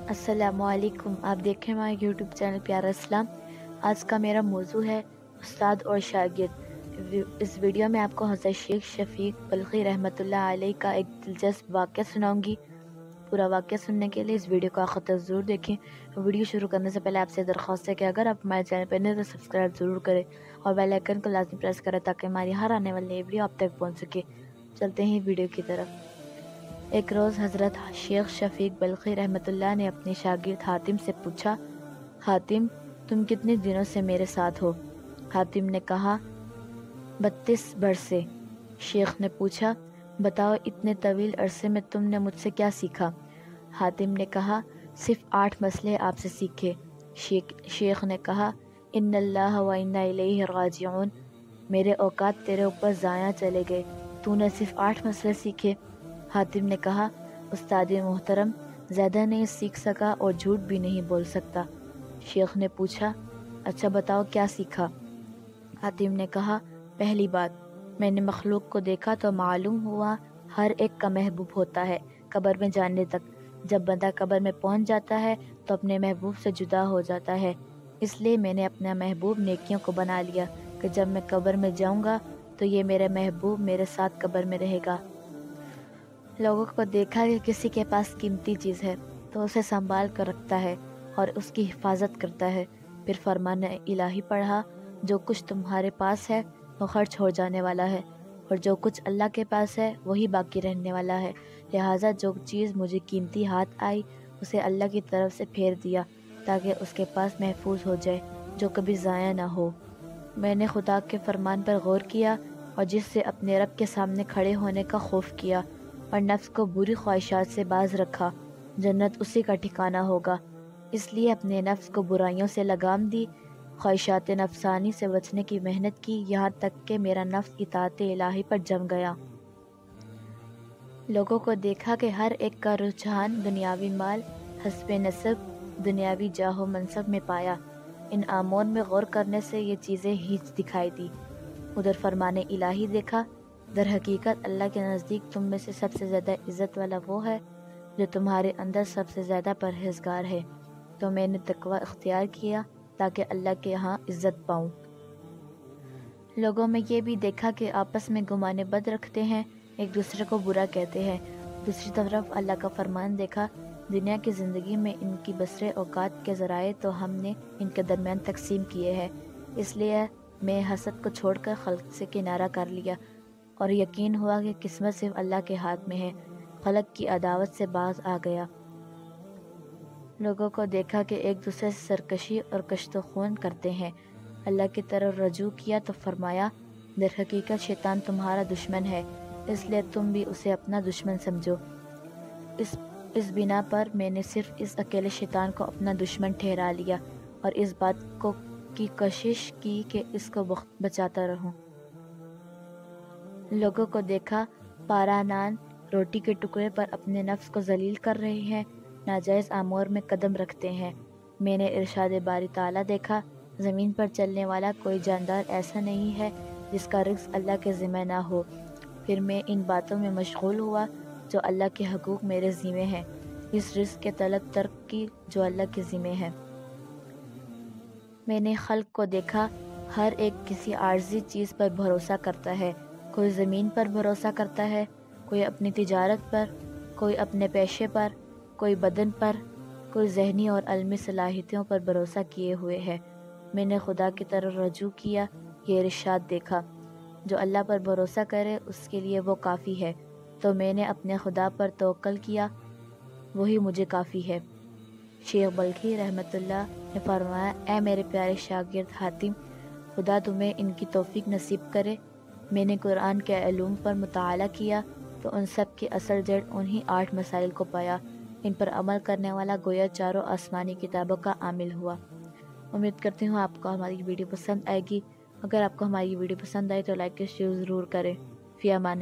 अस्सलामु अलैकुम। आप देख रहे हैं हमारे यूट्यूब चैनल प्यारा इस्लाम। आज का मेरा मौजू है उस्ताद और शागिर्द। इस वीडियो में आपको हज़रत शेख शफीक बल्खी रहमतुल्लाह अलैह का एक दिलचस्प वाक़या सुनाऊंगी। पूरा वाक़या सुनने के लिए इस वीडियो को आखिर तक ज़रूर देखें। वीडियो शुरू करने से पहले आपसे दरख्वास्त है कि अगर आप हमारे चैनल पर नए तो सब्सक्राइब ज़रूर करें और बेल आइकन को लाजमी प्रेस करें ताकि हमारी हर आने वाली वीडियो आप तक पहुँच सके। चलते हैं वीडियो की तरफ। एक रोज़ हज़रत शेख शफीक बल्खी रहमतुल्लाह ने अपने शागिर्द हातिम से पूछा, हातिम, तुम कितने दिनों से मेरे साथ हो? हातिम ने कहा, 32 बरसे। शेख ने पूछा, बताओ इतने तवील अरसे में तुमने मुझसे क्या सीखा? हातिम ने कहा, सिर्फ 8 मसले आपसे सीखे। शेख ने कहा, इन्नल्लाह व इन्ना इलैहि राजिऊन, मेरे औकात तेरे ऊपर ज़ाया चले गए, तूने सिर्फ 8 मसले सीखे। हातिम ने कहा, उस्ताद मोहतरम, ज़्यादा नहीं सीख सका और झूठ भी नहीं बोल सकता। शेख ने पूछा, अच्छा बताओ क्या सीखा? हातिम ने कहा, पहली बात, मैंने मखलूक को देखा तो मालूम हुआ हर एक का महबूब होता है कब्र में जाने तक। जब बंदा कब्र में पहुंच जाता है तो अपने महबूब से जुदा हो जाता है। इसलिए मैंने अपना महबूब नेकियों को बना लिया कि जब मैं कब्र में जाऊंगा तो ये मेरा महबूब मेरे साथ कब्र में रहेगा। लोगों को देखा कि किसी के पास कीमती चीज़ है तो उसे संभाल कर रखता है और उसकी हिफाजत करता है। फिर फरमान इलाही पढ़ा, जो कुछ तुम्हारे पास है वो खर्च हो जाने वाला है और जो कुछ अल्लाह के पास है वही बाकी रहने वाला है। लिहाजा जो चीज़ मुझे कीमती हाथ आई उसे अल्लाह की तरफ से फेर दिया ताकि उसके पास महफूज हो जाए, जो कभी ज़ाया ना हो। मैंने खुदा के फरमान पर गौर किया और जिससे अपने रब के सामने खड़े होने का खौफ किया और नफ्स को बुरी ख्वाहिशात से बाज रखा। जन्नत उसी का ठिकाना होगा। इसलिए अपने नफ्स को बुराइयों से लगाम दी, ख्वाहिशात नफसानी से बचने की मेहनत की, यहाँ तक कि मेरा नफ्स इताअत इलाही पर जम गया। लोगों को देखा कि हर एक का रुझान दुनियावी माल, हस्बे नसब, दुनियावी जाहो मनसब में पाया। इन आमोन में गौर करने से ये चीज़ें हीच दिखाई दी। उधर फरमाने इलाही देखा, दर हकीकत अल्लाह के नज़दीक तुम में से सबसे ज़्यादा इज़्ज़त वाला वो है जो तुम्हारे अंदर सबसे ज़्यादा परहेज़गार है। तो मैंने तकवा इख्तियार किया ताकि अल्लाह के यहाँ इज़्ज़त पाऊँ। लोगों में ये भी देखा कि आपस में गुमाने बद रखते हैं, एक दूसरे को बुरा कहते हैं। दूसरी तरफ अल्लाह का फरमान देखा, दुनिया की ज़िंदगी में इनकी बसरे औकात के ज़राए तो हमने इनके दरमियान तकसीम किए हैं। इसलिए मैं हसद को छोड़कर खल्क से किनारा कर लिया और यकीन हुआ कि किस्मत सिर्फ अल्लाह के हाथ में है। खलक की अदावत से बाज आ गया। लोगों को देखा कि एक दूसरे से सरकशी और कश्तो खून करते हैं। अल्लाह की तरफ रजू किया तो फरमाया, दर हकीकत शैतान तुम्हारा दुश्मन है, इसलिए तुम भी उसे अपना दुश्मन समझो। इस बिना पर मैंने सिर्फ इस अकेले शैतान को अपना दुश्मन ठहरा लिया और इस बात को की कोशिश की कि इसको बचाता रहूं। लोगों को देखा, पारा नान रोटी के टुकड़े पर अपने नफ्स को जलील कर रहे हैं, नाजायज़ आमोर में कदम रखते हैं। मैंने इरशाद बारी ताला देखा, ज़मीन पर चलने वाला कोई जानदार ऐसा नहीं है जिसका रिज़्क़ अल्लाह के ज़िम्मे ना हो। फिर मैं इन बातों में मशगूल हुआ जो अल्लाह के हकूक़ मेरे ज़िम्मे हैं, इस रिज़्क़ के तलब तर्क की जो अल्लाह के ज़िम्मे है। मैंने खल्क को देखा, हर एक किसी आर्जी चीज़ पर भरोसा करता है। कोई ज़मीन पर भरोसा करता है, कोई अपनी तिजारत पर, कोई अपने पेशे पर, कोई बदन पर, कोई जहनी और अलमी सलाहियतों पर भरोसा किए हुए है। मैंने खुदा की तरफ रजू किया, ये इरशाद देखा, जो अल्लाह पर भरोसा करे उसके लिए वो काफ़ी है। तो मैंने अपने खुदा पर तवक्कल किया, वही मुझे काफ़ी है। शेख बल्खी रहमतुल्लाह ने फरमाया, ए मेरे प्यारे शागिर्द हातिम, खुदा तुम्हें इनकी तौफीक नसीब करे। मैंने कुरान के अलूम पर मुताला किया तो उन सब की असल जड़ उन्हीं 8 मसाइल को पाया। इन पर अमल करने वाला गोया चारों आसमानी किताबों का आमिल हुआ। उम्मीद करती हूँ आपको हमारी वीडियो पसंद आएगी। अगर आपको हमारी वीडियो पसंद आए तो लाइक और शेयर ज़रूर करें। फ़ी अमान।